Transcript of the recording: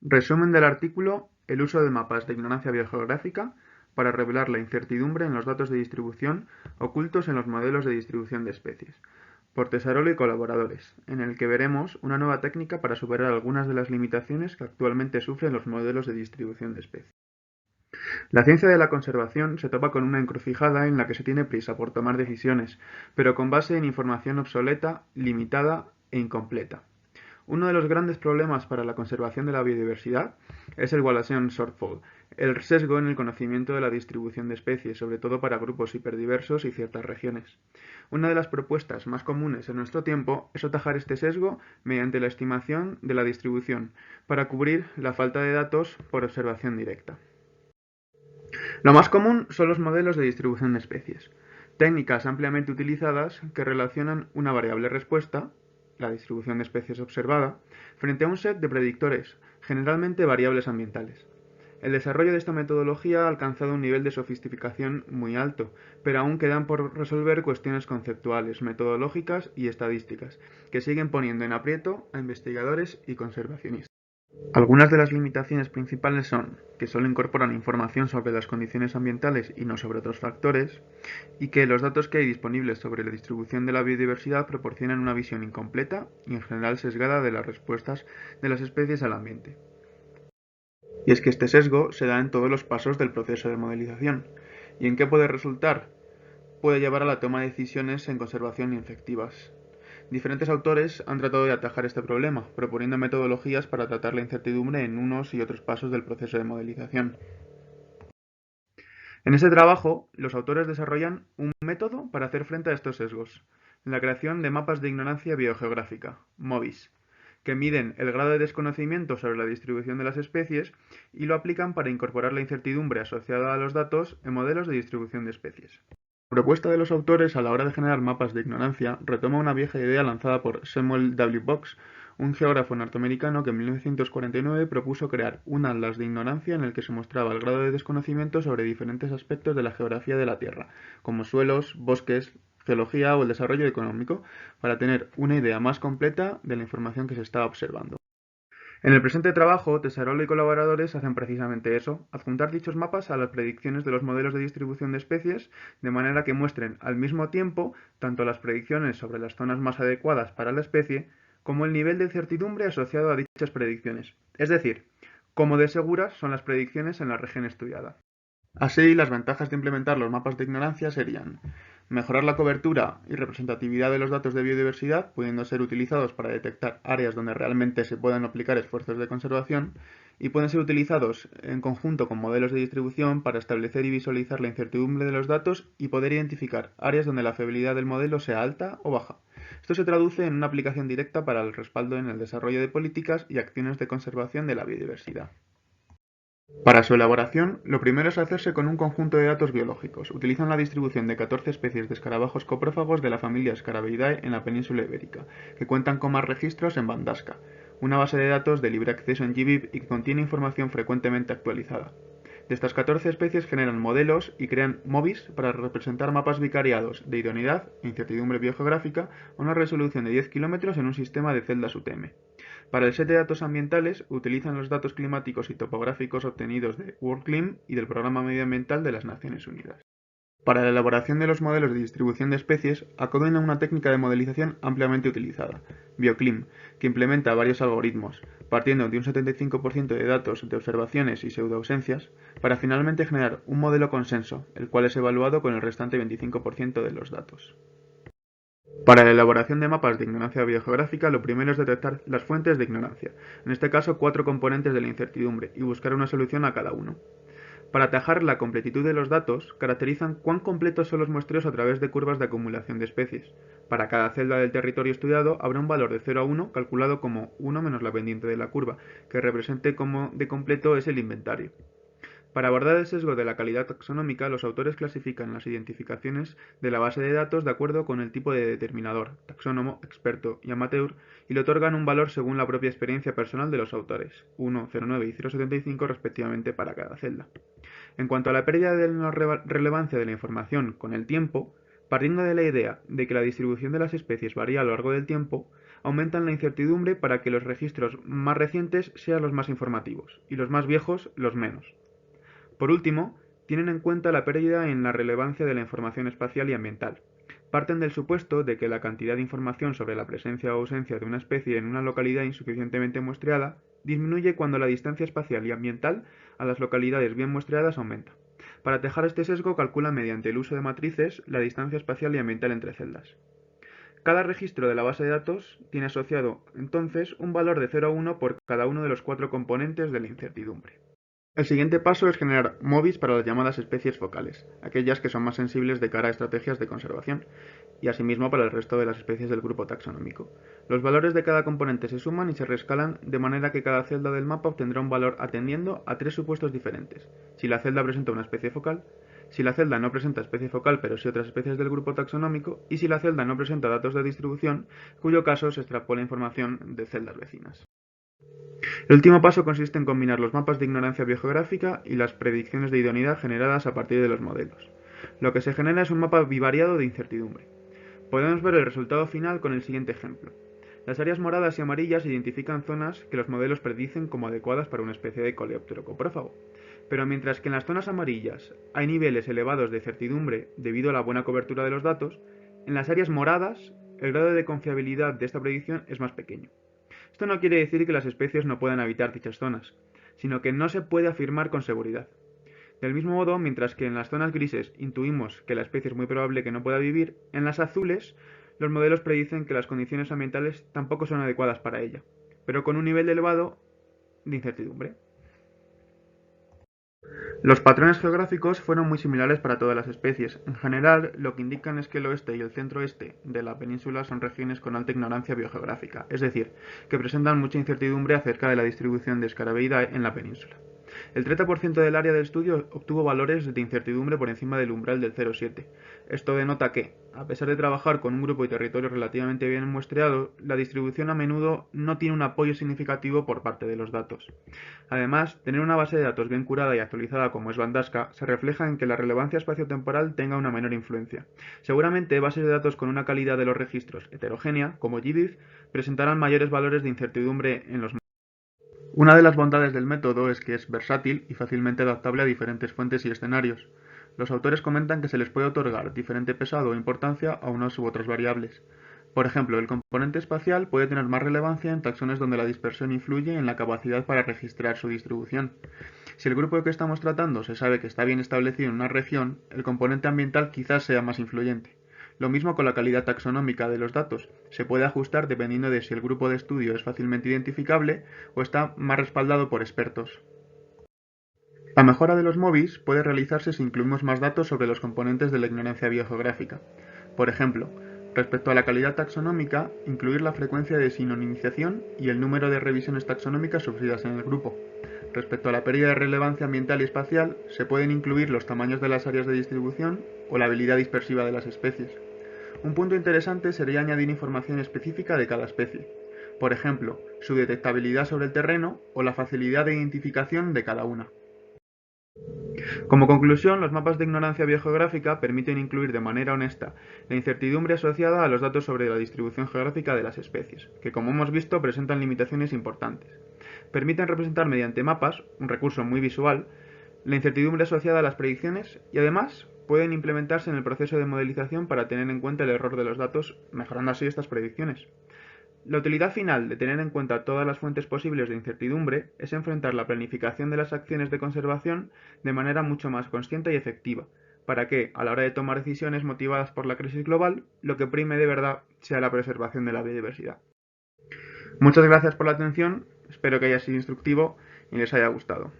Resumen del artículo: el uso de mapas de ignorancia biogeográfica para revelar la incertidumbre en los datos de distribución ocultos en los modelos de distribución de especies, por Tesarolo y colaboradores, en el que veremos una nueva técnica para superar algunas de las limitaciones que actualmente sufren los modelos de distribución de especies. La ciencia de la conservación se topa con una encrucijada en la que se tiene prisa por tomar decisiones, pero con base en información obsoleta, limitada e incompleta. Uno de los grandes problemas para la conservación de la biodiversidad es el Wallacean shortfall, el sesgo en el conocimiento de la distribución de especies, sobre todo para grupos hiperdiversos y ciertas regiones. Una de las propuestas más comunes en nuestro tiempo es atajar este sesgo mediante la estimación de la distribución, para cubrir la falta de datos por observación directa. Lo más común son los modelos de distribución de especies, técnicas ampliamente utilizadas que relacionan una variable respuesta, la distribución de especies observada, frente a un set de predictores, generalmente variables ambientales. El desarrollo de esta metodología ha alcanzado un nivel de sofisticación muy alto, pero aún quedan por resolver cuestiones conceptuales, metodológicas y estadísticas, que siguen poniendo en aprieto a investigadores y conservacionistas. Algunas de las limitaciones principales son que solo incorporan información sobre las condiciones ambientales y no sobre otros factores, y que los datos que hay disponibles sobre la distribución de la biodiversidad proporcionan una visión incompleta y en general sesgada de las respuestas de las especies al ambiente. Y es que este sesgo se da en todos los pasos del proceso de modelización. ¿Y en qué puede resultar? Puede llevar a la toma de decisiones en conservación efectivas. Diferentes autores han tratado de atajar este problema, proponiendo metodologías para tratar la incertidumbre en unos y otros pasos del proceso de modelización. En este trabajo, los autores desarrollan un método para hacer frente a estos sesgos, la creación de mapas de ignorancia biogeográfica, MOBIS, que miden el grado de desconocimiento sobre la distribución de las especies y lo aplican para incorporar la incertidumbre asociada a los datos en modelos de distribución de especies. La propuesta de los autores a la hora de generar mapas de ignorancia retoma una vieja idea lanzada por Samuel W. Box, un geógrafo norteamericano que en 1949 propuso crear un atlas de ignorancia en el que se mostraba el grado de desconocimiento sobre diferentes aspectos de la geografía de la Tierra, como suelos, bosques, geología o el desarrollo económico, para tener una idea más completa de la información que se estaba observando. En el presente trabajo, Tesarolo y colaboradores hacen precisamente eso, adjuntar dichos mapas a las predicciones de los modelos de distribución de especies, de manera que muestren al mismo tiempo tanto las predicciones sobre las zonas más adecuadas para la especie, como el nivel de certidumbre asociado a dichas predicciones, es decir, cómo de seguras son las predicciones en la región estudiada. Así, las ventajas de implementar los mapas de ignorancia serían mejorar la cobertura y representatividad de los datos de biodiversidad, pudiendo ser utilizados para detectar áreas donde realmente se puedan aplicar esfuerzos de conservación, y pueden ser utilizados en conjunto con modelos de distribución para establecer y visualizar la incertidumbre de los datos y poder identificar áreas donde la fiabilidad del modelo sea alta o baja. Esto se traduce en una aplicación directa para el respaldo en el desarrollo de políticas y acciones de conservación de la biodiversidad. Para su elaboración, lo primero es hacerse con un conjunto de datos biológicos. Utilizan la distribución de 14 especies de escarabajos coprófagos de la familia Scarabeidae en la península ibérica, que cuentan con más registros en Bandasca, una base de datos de libre acceso en GBIF y que contiene información frecuentemente actualizada. De estas 14 especies generan modelos y crean MOBIS para representar mapas vicariados de idoneidad e incertidumbre biogeográfica a una resolución de 10 kilómetros en un sistema de celdas UTM. Para el set de datos ambientales, utilizan los datos climáticos y topográficos obtenidos de WorldClim y del Programa Medioambiental de las Naciones Unidas. Para la elaboración de los modelos de distribución de especies, acuden a una técnica de modelización ampliamente utilizada, BioClim, que implementa varios algoritmos, partiendo de un 75% de datos de observaciones y pseudoausencias, para finalmente generar un modelo consenso, el cual es evaluado con el restante 25% de los datos. Para la elaboración de mapas de ignorancia biogeográfica, lo primero es detectar las fuentes de ignorancia, en este caso 4 componentes de la incertidumbre, y buscar una solución a cada uno. Para atajar la completitud de los datos, caracterizan cuán completos son los muestreos a través de curvas de acumulación de especies. Para cada celda del territorio estudiado habrá un valor de 0 a 1 calculado como 1 menos la pendiente de la curva, que represente cómo de completo es el inventario. Para abordar el sesgo de la calidad taxonómica, los autores clasifican las identificaciones de la base de datos de acuerdo con el tipo de determinador, taxónomo, experto y amateur, y le otorgan un valor según la propia experiencia personal de los autores, 1, 0,9 y 0,75 respectivamente para cada celda. En cuanto a la pérdida de la relevancia de la información con el tiempo, partiendo de la idea de que la distribución de las especies varía a lo largo del tiempo, aumentan la incertidumbre para que los registros más recientes sean los más informativos y los más viejos los menos. Por último, tienen en cuenta la pérdida en la relevancia de la información espacial y ambiental. Parten del supuesto de que la cantidad de información sobre la presencia o ausencia de una especie en una localidad insuficientemente muestreada disminuye cuando la distancia espacial y ambiental a las localidades bien muestreadas aumenta. Para atajar este sesgo calculan mediante el uso de matrices la distancia espacial y ambiental entre celdas. Cada registro de la base de datos tiene asociado, entonces, un valor de 0 a 1 por cada uno de los 4 componentes de la incertidumbre. El siguiente paso es generar MOVIs para las llamadas especies focales, aquellas que son más sensibles de cara a estrategias de conservación, y asimismo para el resto de las especies del grupo taxonómico. Los valores de cada componente se suman y se reescalan de manera que cada celda del mapa obtendrá un valor atendiendo a 3 supuestos diferentes: si la celda presenta una especie focal, si la celda no presenta especie focal pero sí otras especies del grupo taxonómico, y si la celda no presenta datos de distribución, cuyo caso se extrapola información de celdas vecinas. El último paso consiste en combinar los mapas de ignorancia biogeográfica y las predicciones de idoneidad generadas a partir de los modelos. Lo que se genera es un mapa bivariado de incertidumbre. Podemos ver el resultado final con el siguiente ejemplo. Las áreas moradas y amarillas identifican zonas que los modelos predicen como adecuadas para una especie de coleóptero coprófago. Pero mientras que en las zonas amarillas hay niveles elevados de certidumbre debido a la buena cobertura de los datos, en las áreas moradas el grado de confiabilidad de esta predicción es más pequeño. Esto no quiere decir que las especies no puedan habitar dichas zonas, sino que no se puede afirmar con seguridad. Del mismo modo, mientras que en las zonas grises intuimos que la especie es muy probable que no pueda vivir, en las azules los modelos predicen que las condiciones ambientales tampoco son adecuadas para ella, pero con un nivel elevado de incertidumbre. Los patrones geográficos fueron muy similares para todas las especies. En general, lo que indican es que el oeste y el centro-este de la península son regiones con alta ignorancia biogeográfica, es decir, que presentan mucha incertidumbre acerca de la distribución de Scarabeida en la península. El 30% del área del estudio obtuvo valores de incertidumbre por encima del umbral del 0,7. Esto denota que, a pesar de trabajar con un grupo y territorio relativamente bien muestreado, la distribución a menudo no tiene un apoyo significativo por parte de los datos. Además, tener una base de datos bien curada y actualizada como es Bandasca se refleja en que la relevancia espaciotemporal tenga una menor influencia. Seguramente bases de datos con una calidad de los registros heterogénea, como GBIF, presentarán mayores valores de incertidumbre en los. Una de las bondades del método es que es versátil y fácilmente adaptable a diferentes fuentes y escenarios. Los autores comentan que se les puede otorgar diferente peso o importancia a unas u otras variables. Por ejemplo, el componente espacial puede tener más relevancia en taxones donde la dispersión influye en la capacidad para registrar su distribución. Si el grupo que estamos tratando se sabe que está bien establecido en una región, el componente ambiental quizás sea más influyente. Lo mismo con la calidad taxonómica de los datos. Se puede ajustar dependiendo de si el grupo de estudio es fácilmente identificable o está más respaldado por expertos. La mejora de los MOVIs puede realizarse si incluimos más datos sobre los componentes de la ignorancia biogeográfica. Por ejemplo, respecto a la calidad taxonómica, incluir la frecuencia de sinonimización y el número de revisiones taxonómicas sufridas en el grupo. Respecto a la pérdida de relevancia ambiental y espacial, se pueden incluir los tamaños de las áreas de distribución o la habilidad dispersiva de las especies. Un punto interesante sería añadir información específica de cada especie, por ejemplo, su detectabilidad sobre el terreno o la facilidad de identificación de cada una. Como conclusión, los mapas de ignorancia biogeográfica permiten incluir de manera honesta la incertidumbre asociada a los datos sobre la distribución geográfica de las especies, que como hemos visto presentan limitaciones importantes. Permiten representar mediante mapas, un recurso muy visual, la incertidumbre asociada a las predicciones y además pueden implementarse en el proceso de modelización para tener en cuenta el error de los datos, mejorando así estas predicciones. La utilidad final de tener en cuenta todas las fuentes posibles de incertidumbre es enfrentar la planificación de las acciones de conservación de manera mucho más consciente y efectiva, para que, a la hora de tomar decisiones motivadas por la crisis global, lo que prime de verdad sea la preservación de la biodiversidad. Muchas gracias por la atención, espero que haya sido instructivo y les haya gustado.